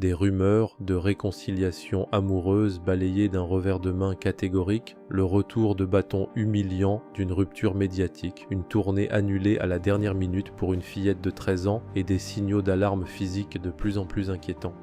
Des rumeurs de réconciliation amoureuse balayées d'un revers de main catégorique, le retour de bâton humiliant d'une rupture médiatique, une tournée annulée à la dernière minute pour une fillette de 13 ans et des signaux d'alarme physique de plus en plus inquiétants.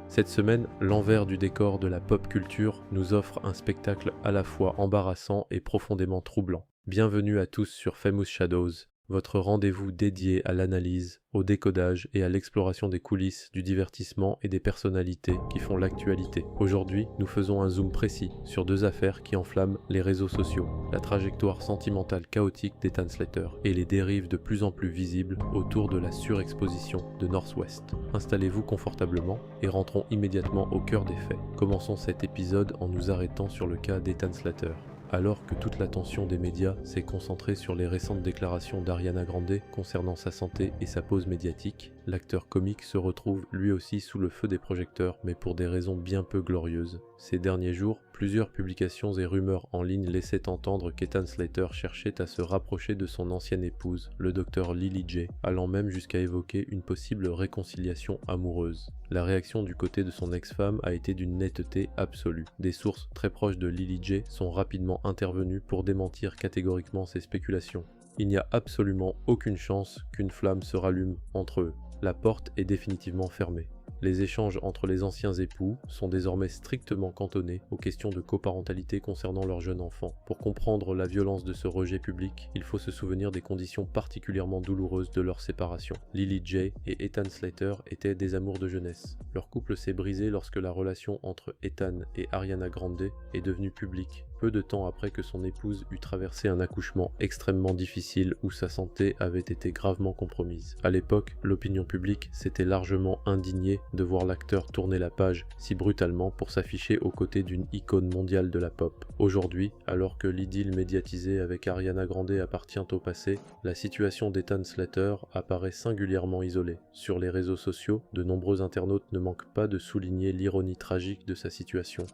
Cette semaine, l'envers du décor de la pop culture nous offre un spectacle à la fois embarrassant et profondément troublant. Bienvenue à tous sur Famous Shadows, votre rendez-vous dédié à l'analyse, au décodage et à l'exploration des coulisses, du divertissement et des personnalités qui font l'actualité. Aujourd'hui, nous faisons un zoom précis sur deux affaires qui enflamment les réseaux sociaux, la trajectoire sentimentale chaotique d'Ethan Slater et les dérives de plus en plus visibles autour de la surexposition de North West. Installez-vous confortablement et rentrons immédiatement au cœur des faits. Commençons cet épisode en nous arrêtant sur le cas d'Ethan Slater. Alors que toute l'attention des médias s'est concentrée sur les récentes déclarations d'Ariana Grande concernant sa santé et sa pause médiatique, l'acteur comique se retrouve lui aussi sous le feu des projecteurs, mais pour des raisons bien peu glorieuses. Ces derniers jours, plusieurs publications et rumeurs en ligne laissaient entendre qu'Ethan Slater cherchait à se rapprocher de son ancienne épouse, le docteur Lily J, allant même jusqu'à évoquer une possible réconciliation amoureuse. La réaction du côté de son ex-femme a été d'une netteté absolue. Des sources très proches de Lily J sont rapidement intervenues pour démentir catégoriquement ces spéculations. Il n'y a absolument aucune chance qu'une flamme se rallume entre eux. La porte est définitivement fermée. Les échanges entre les anciens époux sont désormais strictement cantonnés aux questions de coparentalité concernant leur jeune enfant. Pour comprendre la violence de ce rejet public, il faut se souvenir des conditions particulièrement douloureuses de leur séparation. Lily J et Ethan Slater étaient des amours de jeunesse. Leur couple s'est brisé lorsque la relation entre Ethan et Ariana Grande est devenue publique, peu de temps après que son épouse eut traversé un accouchement extrêmement difficile où sa santé avait été gravement compromise. À l'époque, l'opinion publique s'était largement indignée de voir l'acteur tourner la page si brutalement pour s'afficher aux côtés d'une icône mondiale de la pop. Aujourd'hui, alors que l'idylle médiatisée avec Ariana Grande appartient au passé, la situation d'Ethan Slater apparaît singulièrement isolée. Sur les réseaux sociaux, de nombreux internautes ne manquent pas de souligner l'ironie tragique de sa situation.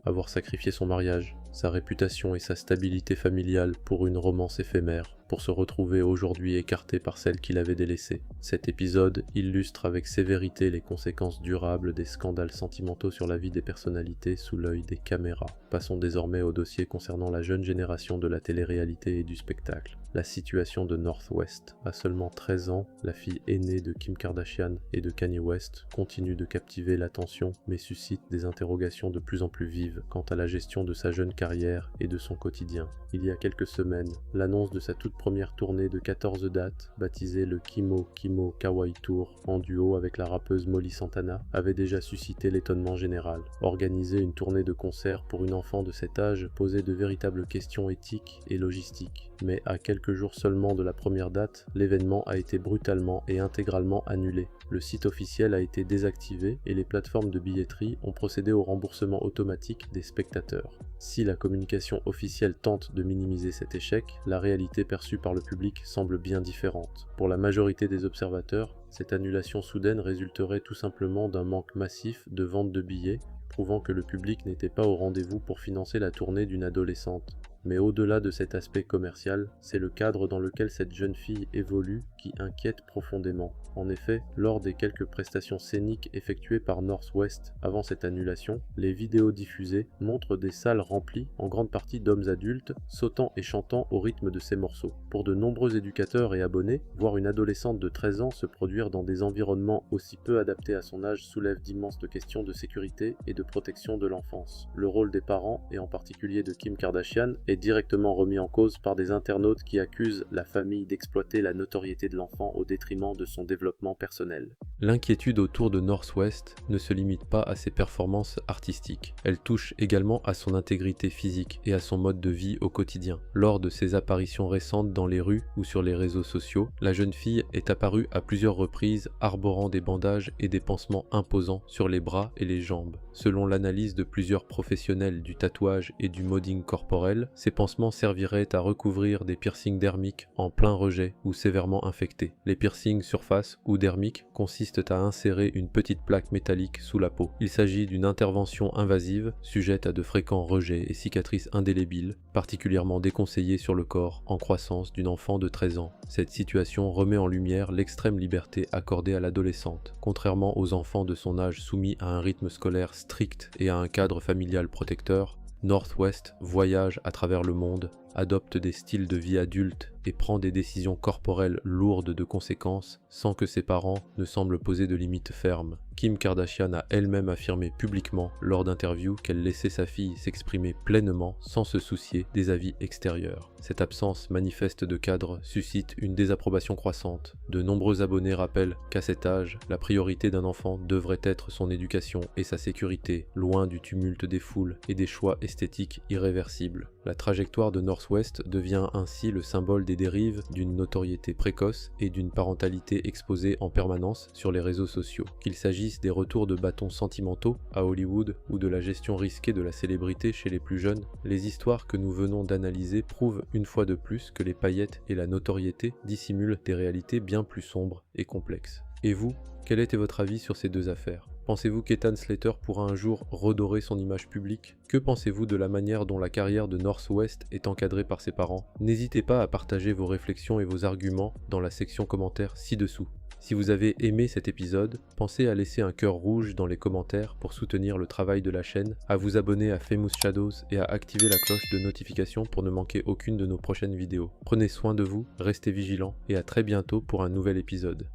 Avoir sacrifié son mariage, sa réputation et sa stabilité familiale pour une romance éphémère, pour se retrouver aujourd'hui écarté par celle qu'il avait délaissée. Cet épisode illustre avec sévérité les conséquences durables des scandales sentimentaux sur la vie des personnalités sous l'œil des caméras. Passons désormais au dossier concernant la jeune génération de la télé-réalité et du spectacle. La situation de North West. À seulement 13 ans, la fille aînée de Kim Kardashian et de Kanye West continue de captiver l'attention, mais suscite des interrogations de plus en plus vives quant à la gestion de sa jeune carrière et de son quotidien. Il y a quelques semaines, l'annonce de sa toute première tournée de 14 dates, baptisée le Kimo Kimo Kawaii Tour, en duo avec la rappeuse Molly Santana, avait déjà suscité l'étonnement général. Organiser une tournée de concert pour une enfant de cet âge posait de véritables questions éthiques et logistiques. Mais à quelques jours seulement de la première date, l'événement a été brutalement et intégralement annulé. Le site officiel a été désactivé et les plateformes de billetterie ont procédé au remboursement automatique des spectateurs. Si la communication officielle tente de minimiser cet échec, la réalité perçue par le public semble bien différente. Pour la majorité des observateurs, cette annulation soudaine résulterait tout simplement d'un manque massif de vente de billets, prouvant que le public n'était pas au rendez-vous pour financer la tournée d'une adolescente. Mais au-delà de cet aspect commercial, c'est le cadre dans lequel cette jeune fille évolue qui inquiète profondément. En effet, lors des quelques prestations scéniques effectuées par North West avant cette annulation, les vidéos diffusées montrent des salles remplies en grande partie d'hommes adultes sautant et chantant au rythme de ces morceaux. Pour de nombreux éducateurs et abonnés, voir une adolescente de 13 ans se produire dans des environnements aussi peu adaptés à son âge soulève d'immenses questions de sécurité et de protection de l'enfance. Le rôle des parents, et en particulier de Kim Kardashian, est directement remis en cause par des internautes qui accusent la famille d'exploiter la notoriété de l'enfant au détriment de son développement personnel. L'inquiétude autour de North West ne se limite pas à ses performances artistiques. Elle touche également à son intégrité physique et à son mode de vie au quotidien. Lors de ses apparitions récentes dans les rues ou sur les réseaux sociaux, la jeune fille est apparue à plusieurs reprises arborant des bandages et des pansements imposants sur les bras et les jambes. Selon l'analyse de plusieurs professionnels du tatouage et du modding corporel, ces pansements serviraient à recouvrir des piercings dermiques en plein rejet ou sévèrement infectés. Les piercings surface ou dermiques consistent consistent à insérer une petite plaque métallique sous la peau. Il s'agit d'une intervention invasive, sujette à de fréquents rejets et cicatrices indélébiles, particulièrement déconseillée sur le corps en croissance d'une enfant de 13 ans. Cette situation remet en lumière l'extrême liberté accordée à l'adolescente. Contrairement aux enfants de son âge soumis à un rythme scolaire strict et à un cadre familial protecteur, Northwest voyage à travers le monde, adopte des styles de vie adultes et prend des décisions corporelles lourdes de conséquences sans que ses parents ne semblent poser de limites fermes. Kim Kardashian a elle-même affirmé publiquement lors d'interviews qu'elle laissait sa fille s'exprimer pleinement sans se soucier des avis extérieurs. Cette absence manifeste de cadre suscite une désapprobation croissante. De nombreux abonnés rappellent qu'à cet âge, la priorité d'un enfant devrait être son éducation et sa sécurité, loin du tumulte des foules et des choix esthétiques irréversibles. La trajectoire de Northwest devient ainsi le symbole des dérives d'une notoriété précoce et d'une parentalité exposée en permanence sur les réseaux sociaux. Qu'il s'agisse des retours de bâtons sentimentaux à Hollywood ou de la gestion risquée de la célébrité chez les plus jeunes, les histoires que nous venons d'analyser prouvent une fois de plus que les paillettes et la notoriété dissimulent des réalités bien plus sombres et complexes. Et vous, quel était votre avis sur ces deux affaires ? Pensez-vous qu'Ethan Slater pourra un jour redorer son image publique? Que pensez-vous de la manière dont la carrière de Northwest est encadrée par ses parents? N'hésitez pas à partager vos réflexions et vos arguments dans la section commentaires ci-dessous. Si vous avez aimé cet épisode, pensez à laisser un cœur rouge dans les commentaires pour soutenir le travail de la chaîne, à vous abonner à Famous Shadows et à activer la cloche de notification pour ne manquer aucune de nos prochaines vidéos. Prenez soin de vous, restez vigilants et à très bientôt pour un nouvel épisode.